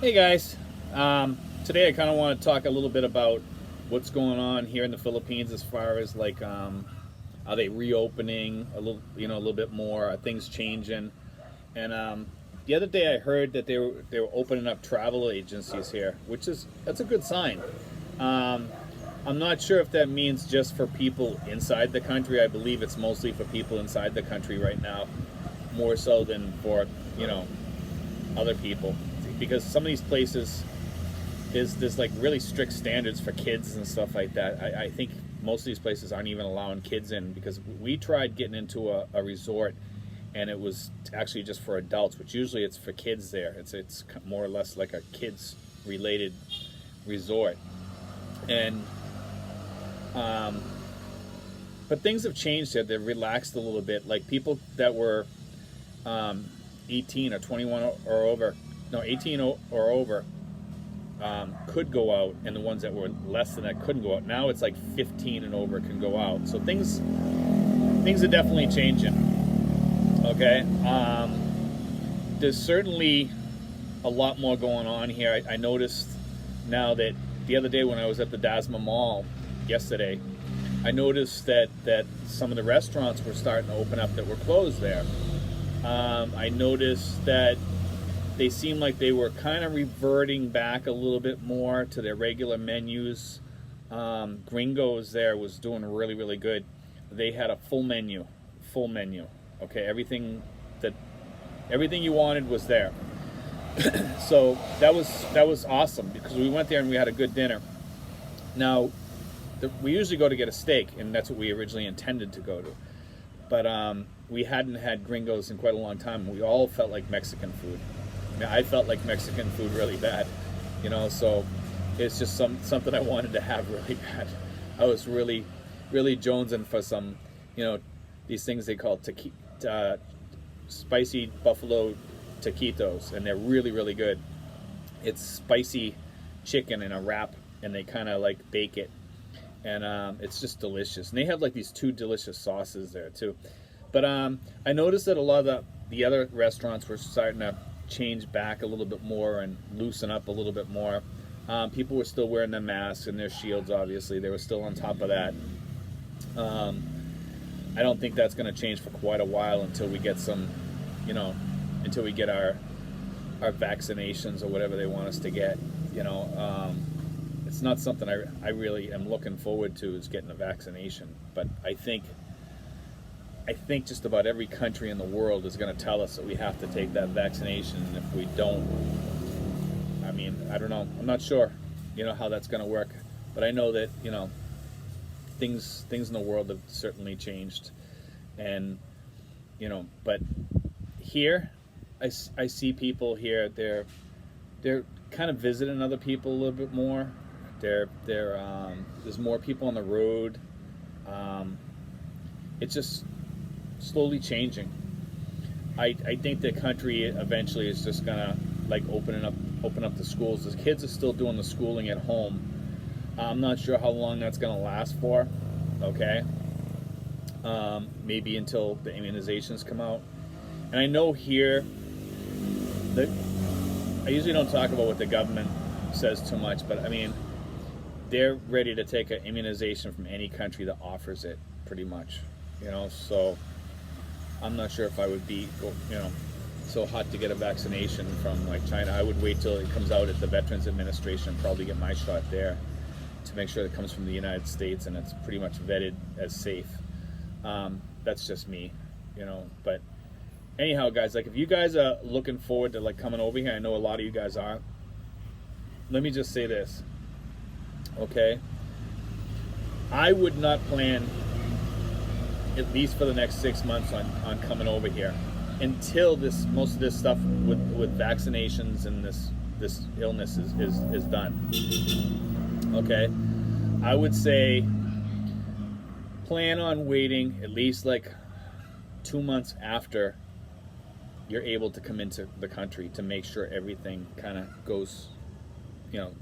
Hey guys, today I kind of want to talk a little bit about what's going on here in the Philippines as far as like are they reopening a little, a little bit more? Are things changing? And the other day I heard that they were opening up travel agencies here, that's a good sign. Um, I'm not sure if that means just for people inside the country. I believe it's mostly for people inside the country right now, more so than for you know other people, because some of these places there's like really strict standards for kids and stuff like that. I think most of these places aren't even allowing kids in because we tried getting into a resort and it was actually just for adults, which usually it's for kids there. It's more or less like a kids related resort, and um, but things have changed there. They've relaxed a little bit. Like people that were um, 18 or 21 or over, no 18 or over could go out, and the ones that were less than that couldn't go out. Now it's like 15 and over can go out. So things are definitely changing. Okay, there's certainly a lot more going on here. I noticed now that the other day when I was at the Dasma Mall yesterday, I noticed that some of the restaurants were starting to open up that were closed there. I noticed that they seemed like they were kind of reverting back a little bit more to their regular menus. Gringos there was doing really, really good. They had a full menu, full menu. Okay, that everything you wanted was there. So that was awesome because we went there and we had a good dinner. Now, we usually go to get a steak, and that's what we originally intended to go to. But we hadn't had Gringos in quite a long time. We all felt like Mexican food. I mean, I felt like Mexican food really bad, So it's just something I wanted to have really bad. I was really, really jonesing for some, these things they call spicy buffalo taquitos, and they're really, really good. It's spicy chicken in a wrap, and they kind of like bake it, and it's just delicious. And they have like these two delicious sauces there too. But I noticed that a lot of the other restaurants were starting to change back a little bit more and loosen up a little bit more. People were still wearing their masks and their shields, obviously. They were still on top of that. I don't think that's going to change for quite a while until we get until we get our vaccinations or whatever they want us to get. It's not something I really am looking forward to, is getting a vaccination. But I think just about every country in the world is going to tell us that we have to take that vaccination, and if we don't, I mean, I don't know. I'm not sure, how that's going to work, but I know that things in the world have certainly changed, and but here, I see people here. They're kind of visiting other people a little bit more. There's more people on the road. It's just slowly changing. I think the country eventually is just gonna like open up the schools. The kids are still doing the schooling at home. I'm not sure how long that's gonna last for. Okay, maybe until the immunizations come out. And I know here that I usually don't talk about what the government says too much, but I mean, they're ready to take an immunization from any country that offers it, pretty much. So I'm not sure if I would be, so hot to get a vaccination from like China. I would wait till it comes out at the Veterans Administration and probably get my shot there to make sure it comes from the United States and it's pretty much vetted as safe. That's just me, But anyhow, guys, like if you guys are looking forward to like coming over here, I know a lot of you guys are. Let me just say this, okay? I would not plan, at least for the next 6 months, on coming over here until most of this stuff with vaccinations and this illness is done. Okay, I would say plan on waiting at least like 2 months after you're able to come into the country to make sure everything kind of goes,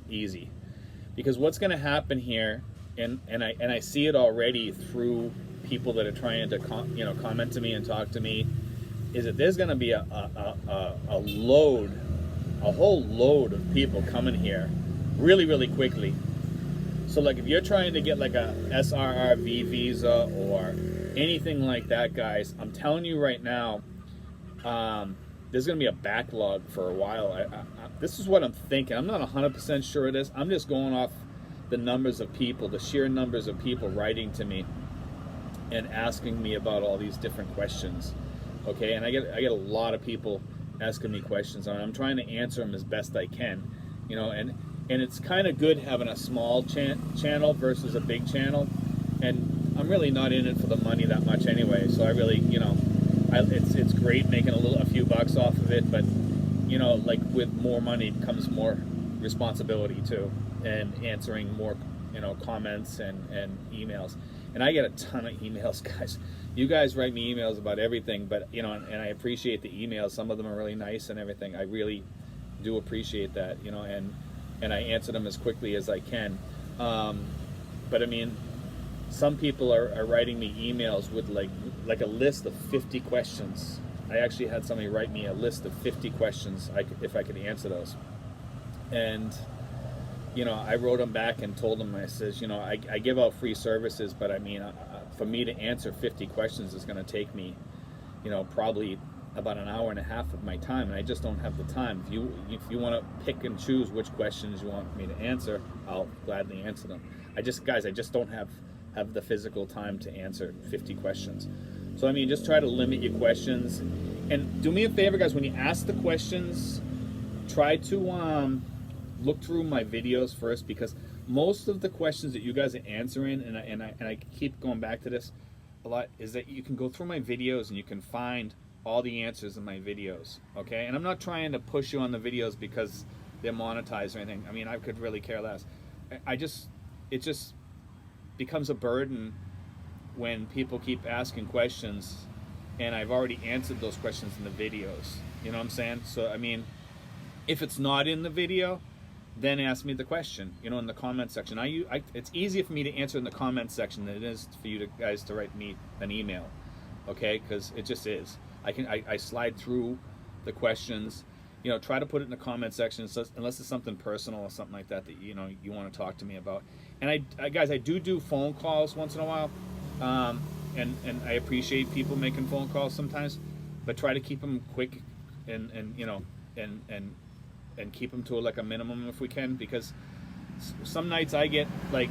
easy. Because what's going to happen here, and I see it already through people that are trying to comment to me and talk to me, is that there's going to be a load a whole load of people coming here really, really quickly. So like if you're trying to get like a SRRV visa or anything like that, guys, I'm telling you right now, there's going to be a backlog for a while. This is what I'm thinking. I'm not 100% sure it is. I'm just going off the numbers of people, the sheer numbers of people writing to me and asking me about all these different questions. Okay, and I get a lot of people asking me questions, and I'm trying to answer them as best I can, you know, and it's kind of good having a small channel versus a big channel, and I'm really not in it for the money that much anyway, so I really, you know, it's great making a few bucks off of it, but you know, like with more money comes more responsibility too, and answering more, you know, comments and emails. And I get a ton of emails, guys. You guys write me emails about everything, but you know, and I appreciate the emails. Some of them are really nice and everything. I really do appreciate that, you know, and I answer them as quickly as I can. But I mean, some people are writing me emails with like a list of 50 questions. I actually had somebody write me a list of 50 questions if I could answer those. And you know, I wrote them back and told them, I says, you know, I give out free services, but I mean, for me to answer 50 questions is going to take me, you know, probably about an hour and a half of my time, and I just don't have the time. If you want to pick and choose which questions you want me to answer, I'll gladly answer them. I just don't have the physical time to answer 50 questions. So I mean, just try to limit your questions, and do me a favor, guys. When you ask the questions, try to look through my videos first, because most of the questions that you guys are answering, and I keep going back to this a lot, is that you can go through my videos and you can find all the answers in my videos. Okay, and I'm not trying to push you on the videos because they're monetized or anything. I mean, I could really care less. It just becomes a burden when people keep asking questions, and I've already answered those questions in the videos. You know what I'm saying? So I mean, if it's not in the video, then ask me the question, you know, in the comment section. It's easier for me to answer in the comment section than it is for you guys to write me an email, okay? Because it just is. I slide through the questions, you know, try to put it in the comment section, unless it's something personal or something like that you know you want to talk to me about. And guys, I do phone calls once in a while, and I appreciate people making phone calls sometimes, but try to keep them quick and you know, and keep them to like a minimum if we can, because some nights I get like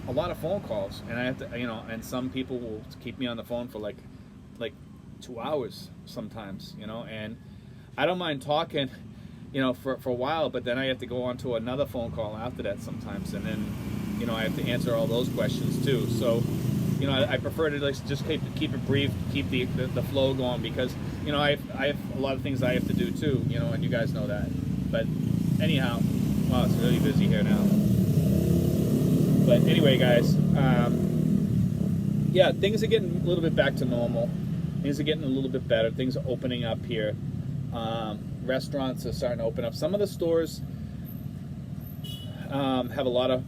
a lot of phone calls, and I have to, you know, and some people will keep me on the phone for like 2 hours sometimes, you know, and I don't mind talking, you know, for a while, but then I have to go on to another phone call after that sometimes, and then, you know, I have to answer all those questions too. So, you know, I prefer to like just keep it brief, keep the flow going, because, you know, I have a lot of things I have to do too, you know, and you guys know that. But anyhow, wow, it's really busy here now. But anyway, guys, yeah, things are getting a little bit back to normal. Things are getting a little bit better. Things are opening up here. Restaurants are starting to open up. Some of the stores have a lot of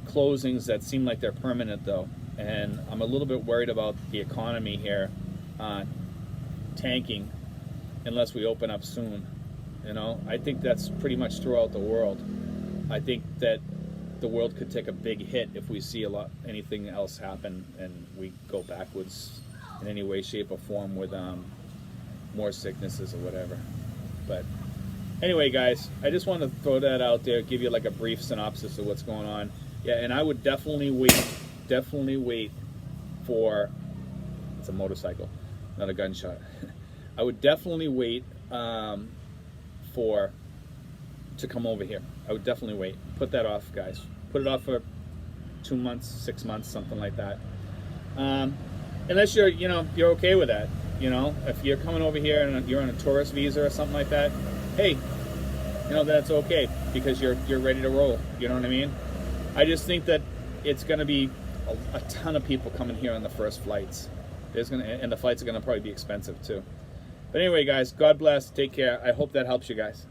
closings that seem like they're permanent, though. And I'm a little bit worried about the economy here tanking unless we open up soon. You know, I think that's pretty much throughout the world. I think that the world could take a big hit if we see anything else happen and we go backwards in any way, shape, or form with more sicknesses or whatever. But anyway, guys, I just want to throw that out there, give you like a brief synopsis of what's going on. Yeah, and I would definitely wait for, it's a motorcycle, not a gunshot. I would definitely wait to come over here. I would definitely wait. Put that off, guys. Put it off for 2 months, 6 months, something like that. Unless you're okay with that. You know, if you're coming over here and you're on a tourist visa or something like that, hey, you know, that's okay, because you're ready to roll. You know what I mean? I just think that it's going to be a ton of people coming here on the first flights. And the flights are going to probably be expensive too. But anyway, guys, God bless. Take care. I hope that helps you guys.